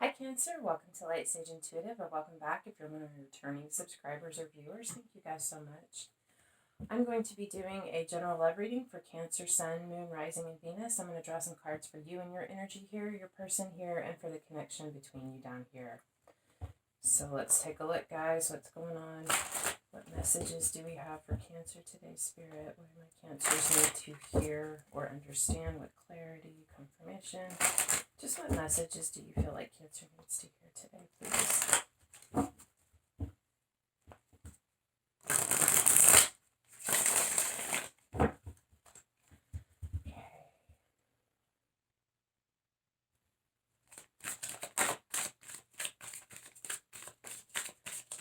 Hi Cancer, welcome to Lightsageintuitive, or welcome back if you're one of our returning subscribers or viewers. Thank you guys so much. I'm going to be doing a general love reading for Cancer, Sun, Moon, Rising, and Venus. I'm going to draw some cards for you and your energy here, your person here, and for the connection between you down here. So let's take a look, guys. What's going on? What messages do we have for Cancer today, Spirit? What do my Cancers need to hear or understand with clarity, confirmation? Just what messages do you feel like Cancer needs to hear today, please?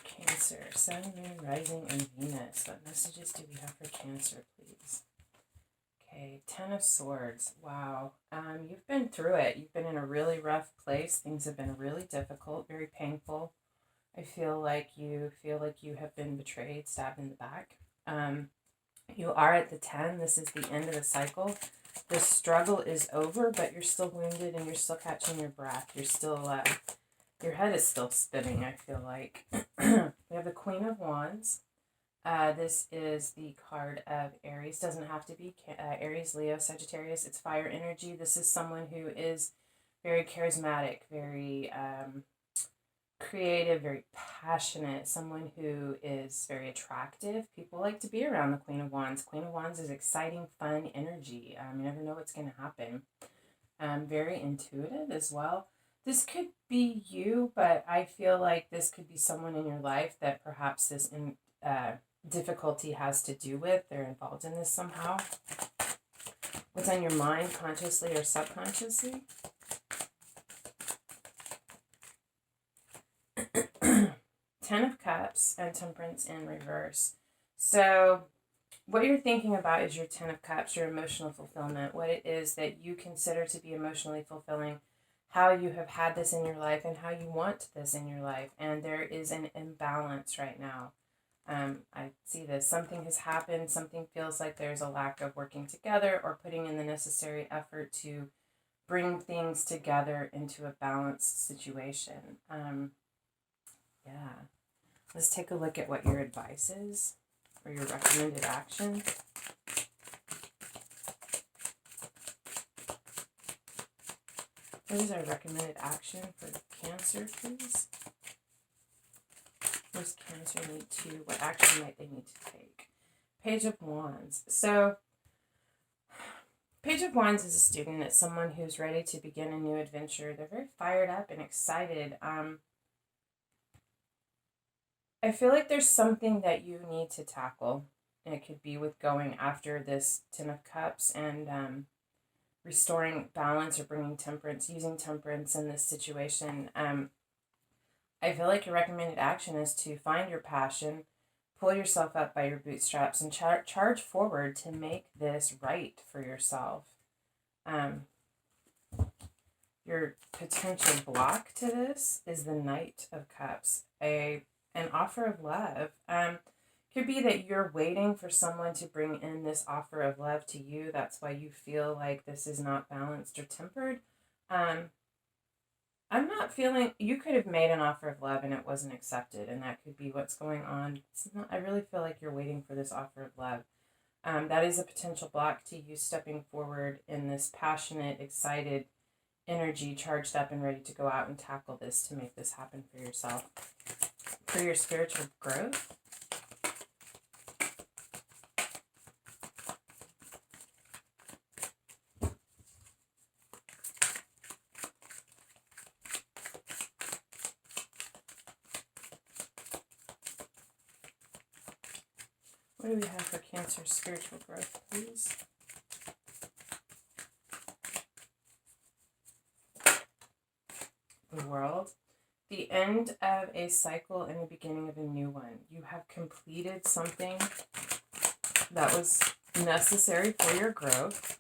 Cancer, Sun, Moon, Rising, and Venus. What messages do we have for Cancer, please? Okay, Ten of Swords. Wow. You've been through it. You've been in a really rough place. Things have been really difficult, very painful. I feel like you have been betrayed, stabbed in the back. You are at the 10. This is the end of the cycle. The struggle is over, but you're still wounded and you're still catching your breath. You're still, your head is still spinning, I feel like. We have the Queen of Wands. This is the card of Aries. Doesn't have to be Aries, Leo, Sagittarius. It's fire energy. This is someone who is very charismatic, very creative, very passionate, someone who is very attractive. People like to be around the Queen of Wands. Queen of Wands is exciting, fun energy. You never know what's going to happen. Very intuitive as well. This could be you, but I feel like this could be someone in your life that perhaps this difficulty has to do with. They're involved in this somehow. What's on your mind, consciously or subconsciously? Ten of Cups and Temperance in reverse. So what you're thinking about is your Ten of Cups, your emotional fulfillment, what it is that you consider to be emotionally fulfilling, how you have had this in your life and how you want this in your life. And there is an imbalance right now. I see this. Something has happened. Something feels like there's a lack of working together or putting in the necessary effort to bring things together into a balanced situation. Yeah. Let's take a look at what your advice is or your recommended action. What is our recommended action for Cancer, please? What does Cancer need to, what action might they need to take? Page of Wands. So, Page of Wands is a student. It's someone who's ready to begin a new adventure. They're very fired up and excited. I feel like there's something that you need to tackle. And it could be with going after this Ten of Cups and restoring balance or bringing temperance, using temperance in this situation. I feel like your recommended action is to find your passion, pull yourself up by your bootstraps, and charge forward to make this right for yourself. Your potential block to this is the Knight of Cups, an offer of love. Could be that you're waiting for someone to bring in this offer of love to you. That's why you feel like this is not balanced or tempered. I'm not feeling, you could have made an offer of love and it wasn't accepted, and that could be what's going on. I really feel like you're waiting for this offer of love. That is a potential block to you stepping forward in this passionate, excited energy, charged up and ready to go out and tackle this to make this happen for yourself. For your spiritual growth. What do we have for Cancer spiritual growth, please? The World. The end of a cycle and the beginning of a new one. You have completed something that was necessary for your growth.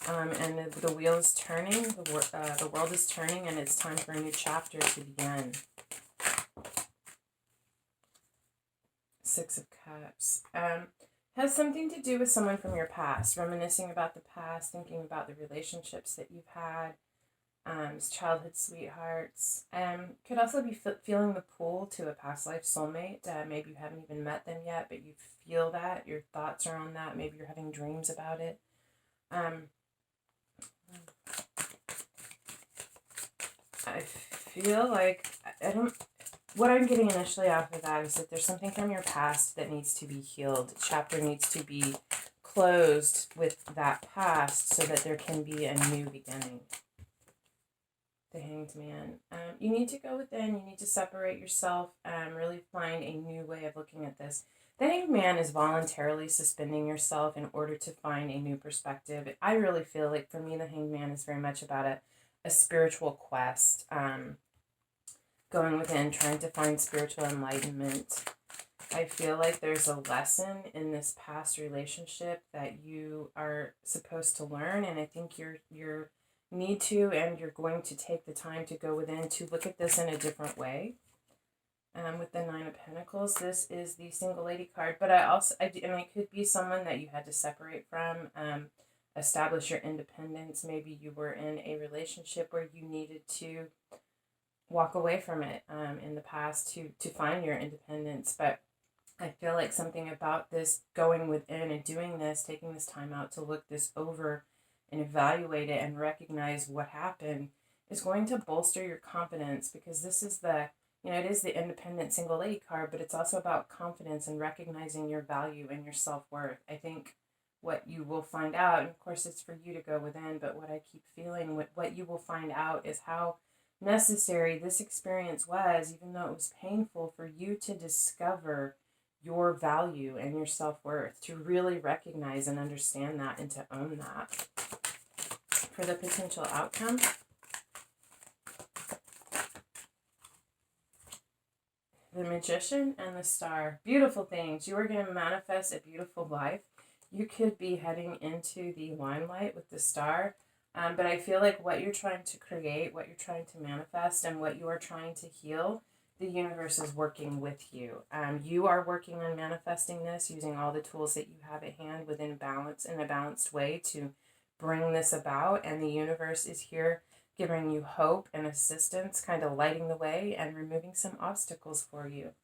And the wheel is turning, the world is turning, and it's time for a new chapter to begin. Six of Cups. Has something to do with someone from your past, reminiscing about the past, thinking about the relationships that you've had. childhood sweethearts. Could also be feeling the pull to a past life soulmate. Maybe you haven't even met them yet, but you feel that. Your thoughts are on that. Maybe you're having dreams about it. I feel like, what I'm getting initially off of that is that there's something from your past that needs to be healed. Chapter needs to be closed with that past so that there can be a new beginning. The Hanged Man. You need to go within. You need to separate yourself. Really find a new way of looking at this. The Hanged Man is voluntarily suspending yourself in order to find a new perspective. I really feel like for me, the Hanged Man is very much about a spiritual quest. Going within, trying to find spiritual enlightenment. I feel like there's a lesson in this past relationship that you are supposed to learn, and I think you're need to, and you're going to take the time to go within to look at this in a different way. With the Nine of Pentacles, this is the single lady card, but it could be someone that you had to separate from, establish your independence. Maybe you were in a relationship where you needed to walk away from it in the past to find your independence. But I feel like something about this going within and doing this, taking this time out to look this over and evaluate it and recognize what happened is going to bolster your confidence, because this is it is the independent single lady card, but it's also about confidence and recognizing your value and your self-worth. I think what you will find out, and of course it's for you to go within, but what I keep feeling, what you will find out is how necessary this experience was, even though it was painful, for you to discover your value and your self-worth, to really recognize and understand that and to own that. For the potential outcome, the Magician and the Star. Beautiful things. You are going to manifest a beautiful life. You could be heading into the limelight with the Star. But I feel like what you're trying to create, what you're trying to manifest, and what you are trying to heal, the universe is working with you. You are working on manifesting this using all the tools that you have at hand within balance, in a balanced way, to bring this about. And the universe is here giving you hope and assistance, kind of lighting the way and removing some obstacles for you.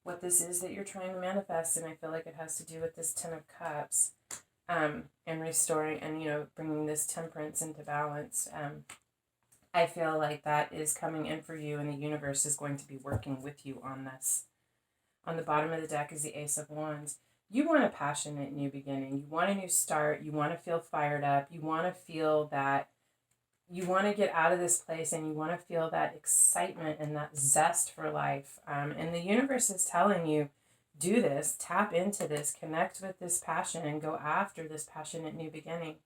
What this is that you're trying to manifest, and I feel like it has to do with this Ten of Cups, and restoring and, bringing this temperance into balance. I feel like that is coming in for you, and the universe is going to be working with you on this. On the bottom of the deck is the Ace of Wands. You want a passionate new beginning. You want a new start. You want to feel fired up. You want to feel that you want to get out of this place, and you want to feel that excitement and that zest for life. And the universe is telling you, do this, tap into this, connect with this passion, and go after this passionate new beginning.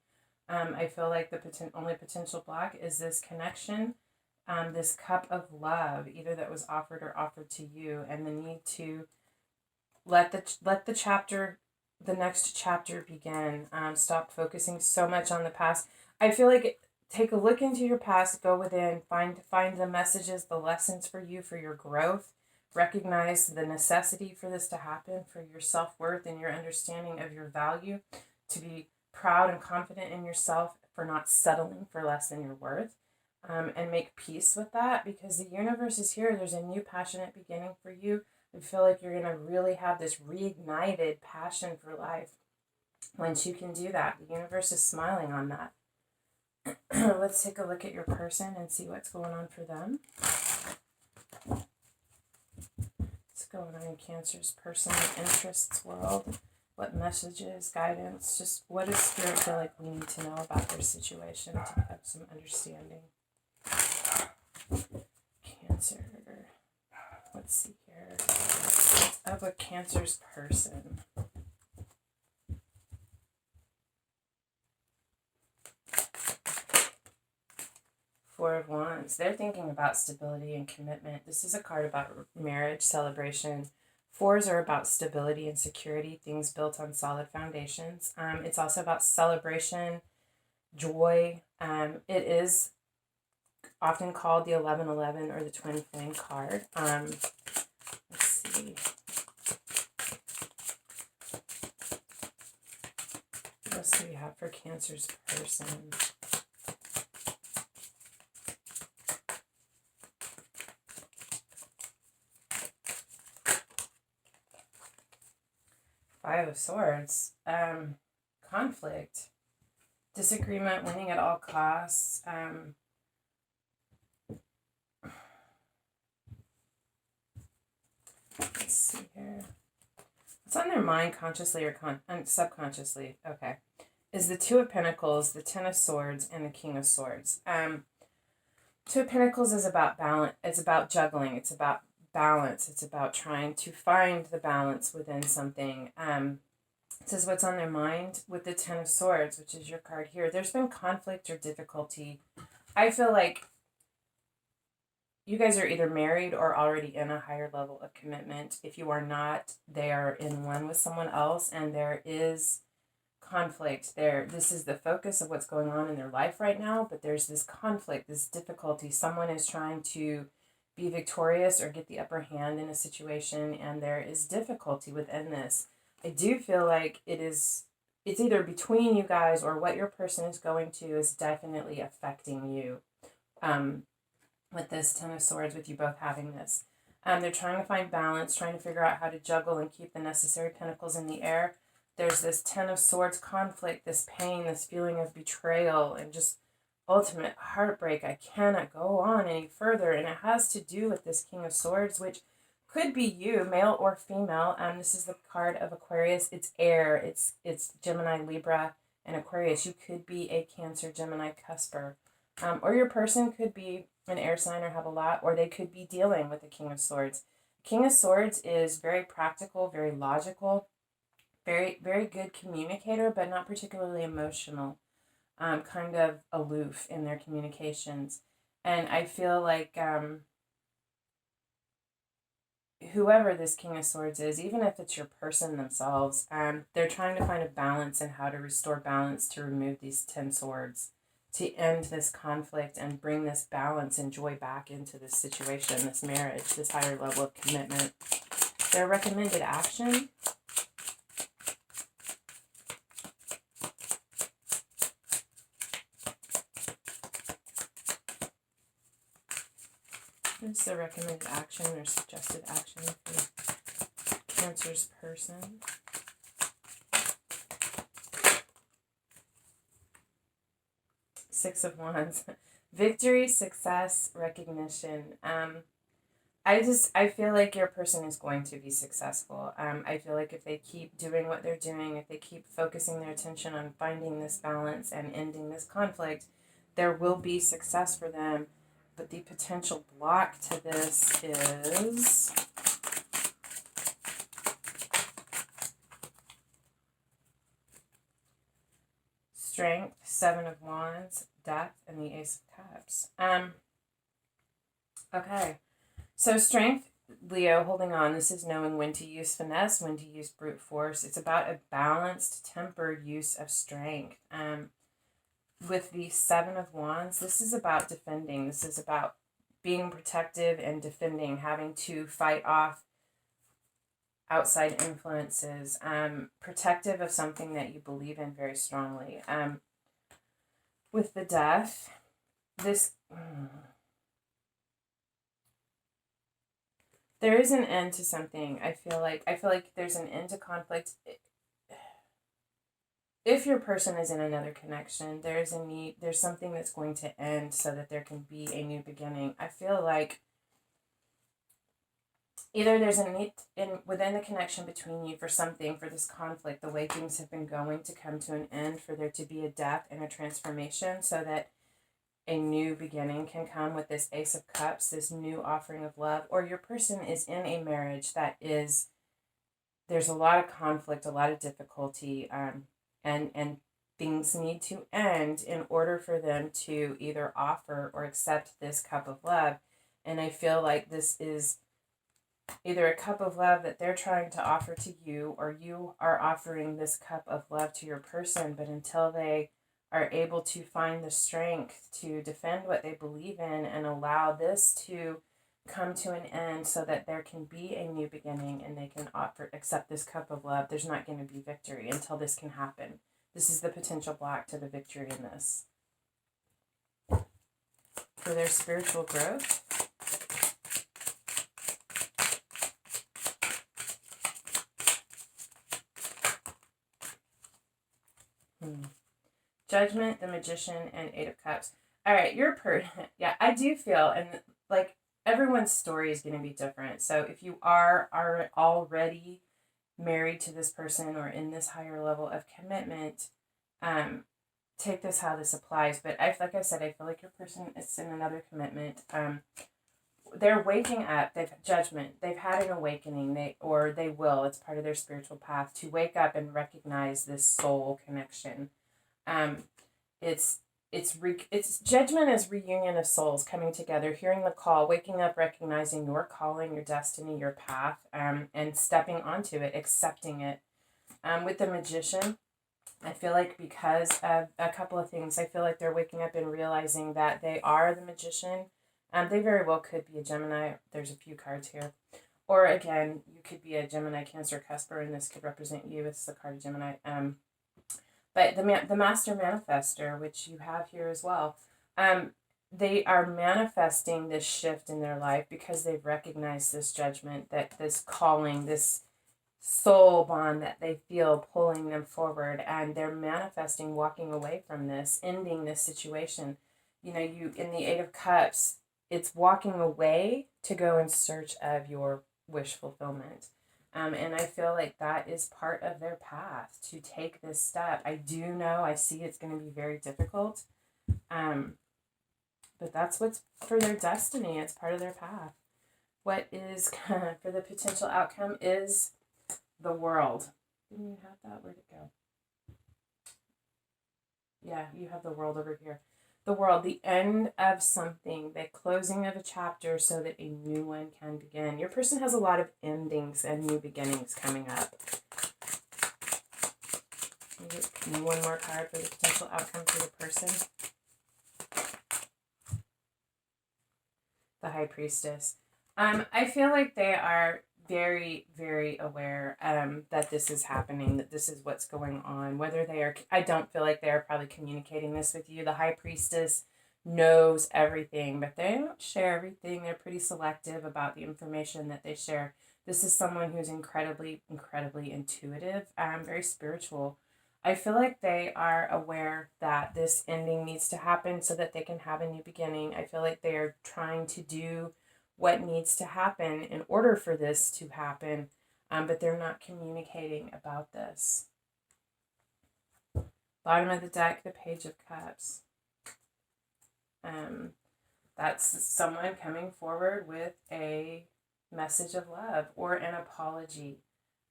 I feel like the only potential block is this connection, this cup of love, either that was offered or offered to you, and the need to let the next chapter begin. Stop focusing so much on the past. I feel like take a look into your past, go within, find the messages, the lessons for you, for your growth. Recognize the necessity for this to happen, for your self-worth and your understanding of your value, to be proud and confident in yourself, for not settling for less than your worth, and make peace with that, because the universe is here. There's a new passionate beginning for you. I feel like you're going to really have this reignited passion for life once you can do that. The universe is smiling on that. Let's take a look at your person and see what's going on for them. What's going on in Cancer's personal interests world? What messages, guidance, just what does Spirit feel like we need to know about their situation to have some understanding? Cancer. Let's see here. Of a Cancer's person. Four of Wands. They're thinking about stability and commitment. This is a card about marriage, celebration. Fours are about stability and security, things built on solid foundations. It's also about celebration, joy. It is often called the 1111 or the twin flame card. Let's see. What else do we have for Cancer's person? Five of Swords. Conflict. Disagreement, winning at all costs. Let's see here. What's on their mind consciously or subconsciously? Okay. Is the Two of Pentacles, the Ten of Swords, and the King of Swords. Two of Pentacles is about balance. It's about juggling. It's about balance. It's about trying to find the balance within something. It says what's on their mind with the Ten of Swords, which is your card here. There's been conflict or difficulty. I feel like you guys are either married or already in a higher level of commitment. If you are not, they are in one with someone else, and there is conflict there. This is the focus of what's going on in their life right now, but there's this conflict, this difficulty. Someone is trying to be victorious or get the upper hand in a situation, and there is difficulty within this. I do feel like it's either between you guys, or what your person is going to is definitely affecting you. With this Ten of Swords, with you both having this. They're trying to find balance, trying to figure out how to juggle and keep the necessary pentacles in the air. There's this Ten of Swords conflict, this pain, this feeling of betrayal, and just ultimate heartbreak. I cannot go on any further. And it has to do with this King of Swords, which could be you, male or female. This is the card of Aquarius. It's air. It's Gemini, Libra, and Aquarius. You could be a Cancer, Gemini, cusper. Or your person could be an air sign or have a lot, or they could be dealing with the King of Swords. King of Swords is very practical, very logical, very, very good communicator, but not particularly emotional, kind of aloof in their communications. And I feel like whoever this King of Swords is, even if it's your person themselves, they're trying to find a balance and how to restore balance to remove these 10 swords, to end this conflict and bring this balance and joy back into this situation, this marriage, this higher level of commitment. Their recommended action. What's the recommended action or suggested action for Cancer's person? Six of Wands. Victory, success, recognition. I feel like your person is going to be successful. I feel like if they keep doing what they're doing, if they keep focusing their attention on finding this balance and ending this conflict, there will be success for them. But the potential block to this is Strength, Seven of Wands, Death, and the Ace of Cups. Okay. So Strength, Leo, holding on. This is knowing when to use finesse, when to use brute force. It's about a balanced, tempered use of strength. With the Seven of Wands, this is about defending. This is about being protective and defending, having to fight off outside influences, protective of something that you believe in very strongly. With the Death, this... there is an end to something. I feel like there's an end to conflict. If your person is in another connection, there's a need, there's something that's going to end so that there can be a new beginning. I feel like either there's a need within the connection between you for something, for this conflict, the way things have been going, to come to an end, for there to be a death and a transformation so that a new beginning can come with this Ace of Cups, this new offering of love. Or your person is in a marriage that is, there's a lot of conflict, a lot of difficulty, and things need to end in order for them to either offer or accept this cup of love. And I feel like this is either a cup of love that they're trying to offer to you, or you are offering this cup of love to your person. But until they are able to find the strength to defend what they believe in and allow this to come to an end so that there can be a new beginning and they can accept this cup of love, there's not going to be victory until this can happen. This is the potential block to the victory in this. For their spiritual growth, Judgment, the Magician, and Eight of Cups. All right, yeah, I do feel, and like everyone's story is going to be different. So if you are already married to this person or in this higher level of commitment, take this how this applies. But like I said, I feel like your person is in another commitment. They're waking up. They've judgment. They've had an awakening. They will. It's part of their spiritual path to wake up and recognize this soul connection. It's judgment is reunion of souls coming together, hearing the call, waking up, recognizing your calling, your destiny, your path, and stepping onto it, accepting it. With the Magician, I feel like because of a couple of things, I feel like they're waking up and realizing that they are the Magician. They very well could be a Gemini. There's a few cards here. Or again, you could be a Gemini, Cancer, Cusper, and this could represent you. It's the card of Gemini. But the Master Manifester, which you have here as well, they are manifesting this shift in their life because they've recognized this judgment, that this calling, this soul bond that they feel pulling them forward, and they're manifesting walking away from this, ending this situation. You know, you in the Eight of Cups, it's walking away to go in search of your wish fulfillment. And I feel like that is part of their path to take this step. I do know, I see it's going to be very difficult. But that's what's for their destiny. It's part of their path. What is for the potential outcome is the World. Didn't you have that? Where'd it go? Yeah, you have the World over here. The World, the end of something, the closing of a chapter so that a new one can begin. Your person has a lot of endings and new beginnings coming up. One more card for the potential outcome for the person. The High Priestess. I feel like they are very, very aware that this is happening, that this is what's going on. Whether they are, I don't feel like they are probably communicating this with you. The High Priestess knows everything, but they don't share everything. They're pretty selective about the information that they share. This is someone who's incredibly, incredibly intuitive, very spiritual. I feel like they are aware that this ending needs to happen so that they can have a new beginning. I feel like they are trying to do what needs to happen in order for this to happen, but they're not communicating about this. Bottom of the deck, the Page of Cups. That's someone coming forward with a message of love or an apology,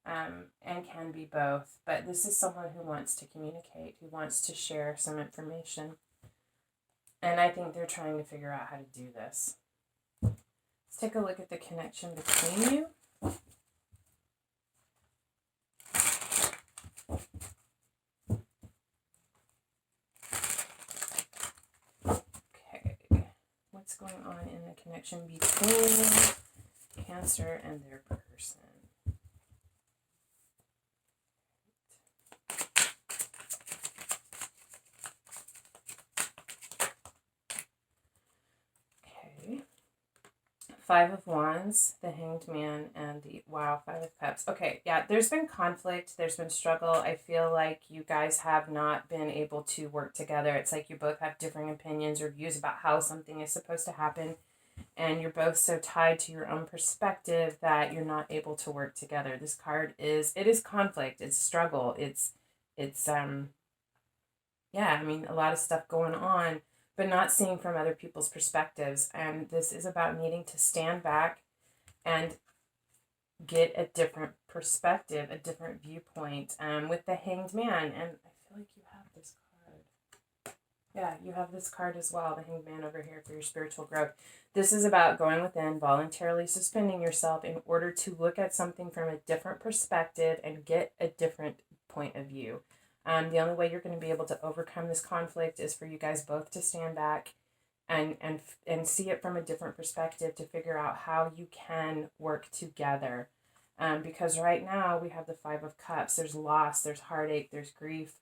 and can be both. But this is someone who wants to communicate, who wants to share some information. And I think they're trying to figure out how to do this. Let's take a look at the connection between you. Okay, what's going on in the connection between Cancer and their person? Five of Wands, the Hanged Man, and the Five of Cups. Okay, yeah, there's been conflict, there's been struggle. I feel like you guys have not been able to work together. It's like you both have differing opinions or views about how something is supposed to happen, and you're both so tied to your own perspective that you're not able to work together. This card is conflict, it's struggle, it's yeah, I mean, a lot of stuff going on, but not seeing from other people's perspectives. And this is about needing to stand back and get a different perspective, a different viewpoint, with the Hanged Man. And I feel like you have this card. Yeah, you have this card as well, the Hanged Man over here for your spiritual growth. This is about going within, voluntarily suspending yourself in order to look at something from a different perspective and get a different point of view. The only way you're going to be able to overcome this conflict is for you guys both to stand back and see it from a different perspective to figure out how you can work together. Because right now we have the Five of Cups. There's loss, there's heartache, there's grief.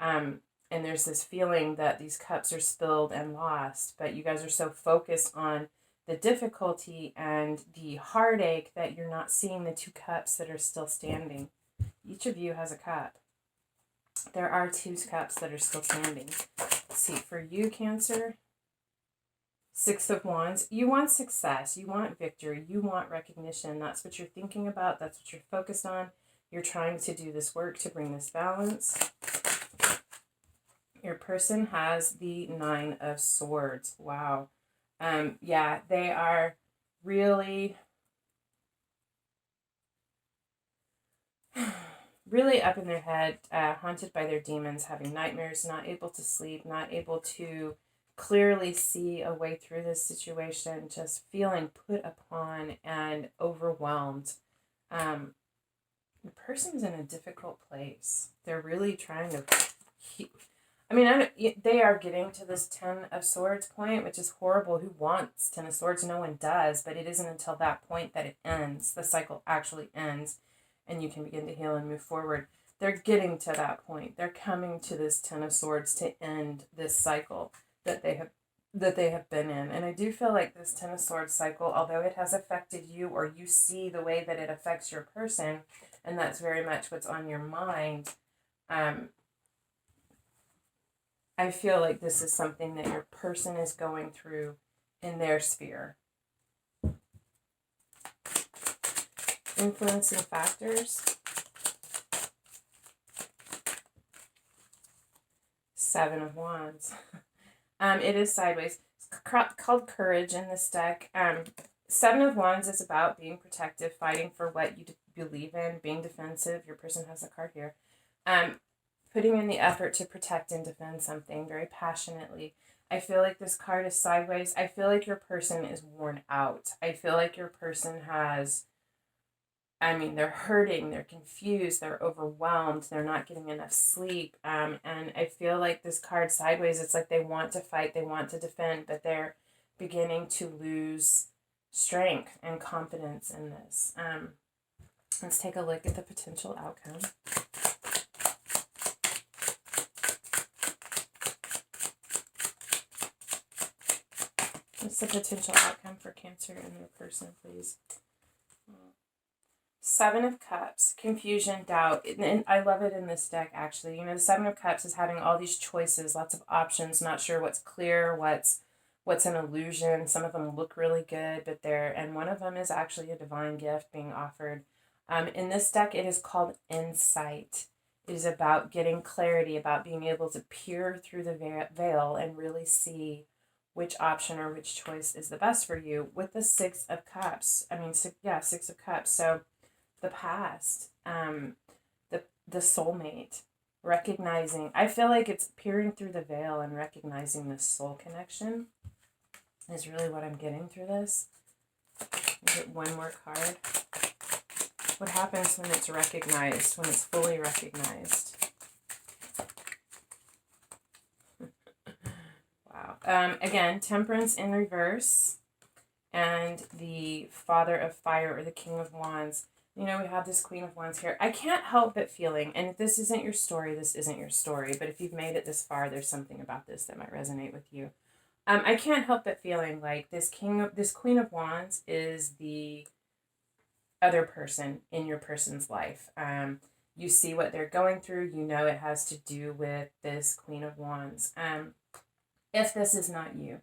And there's this feeling that these cups are spilled and lost. But you guys are so focused on the difficulty and the heartache that you're not seeing the two cups that are still standing. Each of you has a cup. There are 2 cups that are still standing. Let's see, for you, Cancer, 6 of Wands. You want success. You want victory. You want recognition. That's what you're thinking about. That's what you're focused on. You're trying to do this work to bring this balance. Your person has the 9 of Swords. Wow. Yeah, they are really really up in their head, haunted by their demons, having nightmares, not able to sleep, not able to clearly see a way through this situation, just feeling put upon and overwhelmed. The person's in a difficult place. They're really trying to... they are getting to this 10 of Swords point, which is horrible. Who wants 10 of Swords? No one does, but it isn't until that point that it ends. The cycle actually ends, and you can begin to heal and move forward. They're getting to that point. They're coming to this 10 of Swords to end this cycle that they have been in. And I do feel like this 10 of Swords cycle, although it has affected you, or you see the way that it affects your person, and that's very much what's on your mind, I feel like this is something that your person is going through in their sphere. Influencing factors. 7 of Wands. It is sideways. It's called Courage in this deck. 7 of Wands is about being protective, fighting for what you believe in, being defensive. Your person has a card here. Putting in the effort to protect and defend something very passionately. I feel like this card is sideways. I feel like your person is worn out. I feel like your person has... they're hurting, they're confused, they're overwhelmed, they're not getting enough sleep. And I feel like this card sideways, it's like they want to fight, they want to defend, but they're beginning to lose strength and confidence in this. Let's take a look at the potential outcome. What's the potential outcome for Cancer and their person, please? 7 of Cups, confusion, doubt, and I love it in this deck, actually. The 7 of Cups is having all these choices, lots of options, not sure what's clear, what's an illusion. Some of them look really good, but and one of them is actually a divine gift being offered. In this deck, it is called Insight. It is about getting clarity, about being able to peer through the veil and really see which option or which choice is the best for you. With the 6 of Cups, 6 of Cups. So the past, the soulmate, recognizing, I feel like it's peering through the veil and recognizing this soul connection is really what I'm getting through this. I'll get one more card. What happens when it's recognized, when it's fully recognized? Wow. Again, Temperance in reverse and the Father of Fire, or the King of Wands. We have this Queen of Wands here. I can't help but feeling, and if this isn't your story, this isn't your story, but if you've made it this far, there's something about this that might resonate with you. I can't help but feeling like this Queen of Wands is the other person in your person's life. You see what they're going through. It has to do with this Queen of Wands. If this is not you,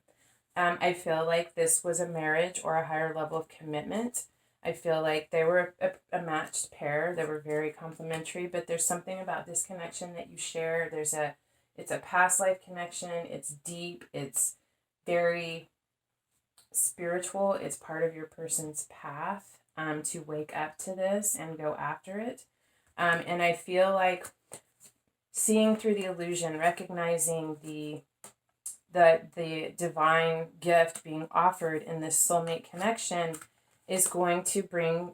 I feel like this was a marriage or a higher level of commitment. I feel like they were a matched pair. They were very complementary, but there's something about this connection that you share. It's a past life connection. It's deep. It's very spiritual. It's part of your person's path to wake up to this and go after it. And I feel like seeing through the illusion, recognizing the divine gift being offered in this soulmate connection is going to bring,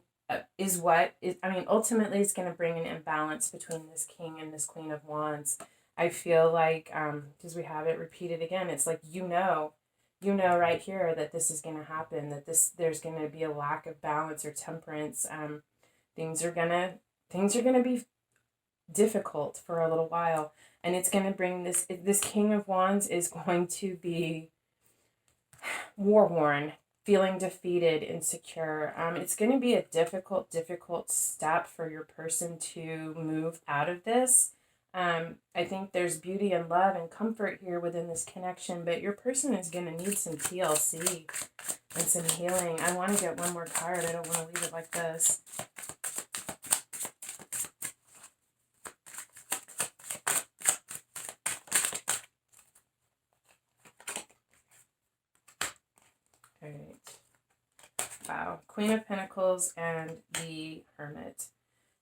ultimately it's going to bring an imbalance between this King and this Queen of Wands. I feel like, because we have it repeated again, it's like, right here that this is going to happen, that there's going to be a lack of balance or temperance. Things are going to be difficult for a little while, and it's going to bring this King of Wands is going to be war-worn, feeling defeated, insecure. It's going to be a difficult step for your person to move out of this. I think there's beauty and love and comfort here within this connection, but your person is going to need some TLC and some healing. I want to get one more card. I don't want to leave it like this. All right. Wow. Queen of Pentacles and the Hermit.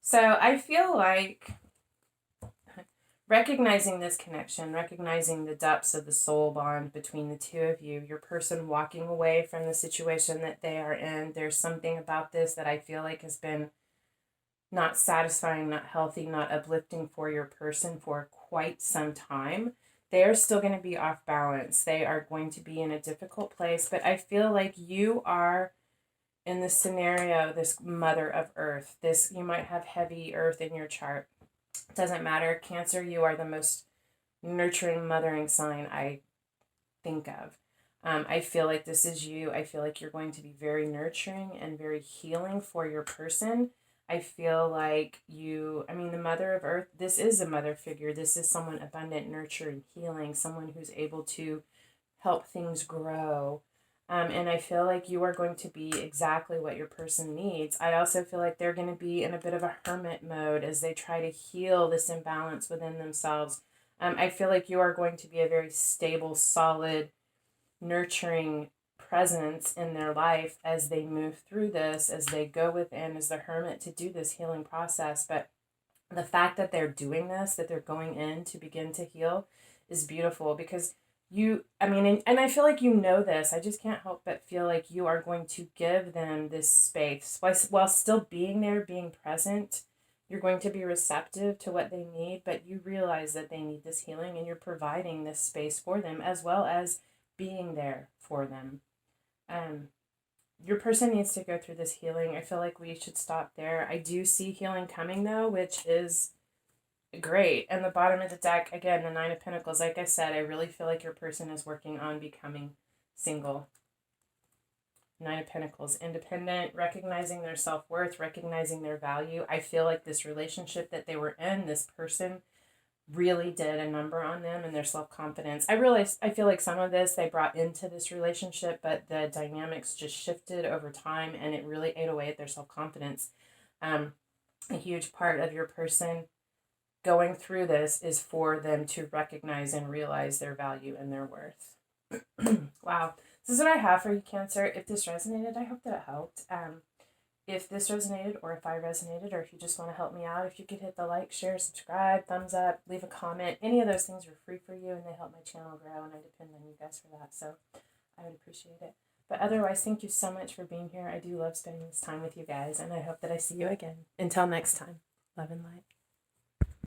So I feel like recognizing this connection, recognizing the depths of the soul bond between the two of you, your person walking away from the situation that they are in, there's something about this that I feel like has been not satisfying, not healthy, not uplifting for your person for quite some time. They are still going to be off balance. They are going to be in a difficult place, but I feel like you are in this scenario, this mother of earth. This, you might have heavy earth in your chart. Doesn't matter. Cancer, you are the most nurturing, mothering sign I think of. I feel like this is you. I feel like you're going to be very nurturing and very healing for your person. I feel like you, I mean, the mother of earth, this is a mother figure. This is someone abundant, nurturing, healing, someone who's able to help things grow. And I feel like you are going to be exactly what your person needs. I also feel like they're going to be in a bit of a hermit mode as they try to heal this imbalance within themselves. I feel like you are going to be a very stable, solid, nurturing presence in their life as they move through this, as they go within as the hermit to do this healing process. But the fact that they're doing this, that they're going in to begin to heal, is beautiful because you, I mean, and I feel like you know this. I just can't help but feel like you are going to give them this space while still being there, being present. You're going to be receptive to what they need, but you realize that they need this healing and you're providing this space for them as well as being there for them. Your person needs to go through this healing. I feel like we should stop there. I do see healing coming though, which is great. And the bottom of the deck, again, the Nine of Pentacles. Like I said, I really feel like your person is working on becoming single. Nine of Pentacles, independent, recognizing their self-worth, recognizing their value. I feel like this relationship that they were in, this person really did a number on them and their self-confidence. I feel like some of this they brought into this relationship, but the dynamics just shifted over time and it really ate away at their self-confidence. A huge part of your person going through this is for them to recognize and realize their value and their worth. Wow. This is what I have for you, Cancer. If this resonated, I hope that it helped. If this resonated, or if I resonated, or if you just want to help me out, if you could hit the like, share, subscribe, thumbs up, leave a comment. Any of those things are free for you and they help my channel grow and I depend on you guys for that. So I would appreciate it. But otherwise, thank you so much for being here. I do love spending this time with you guys and I hope that I see you again. Until next time, love and light.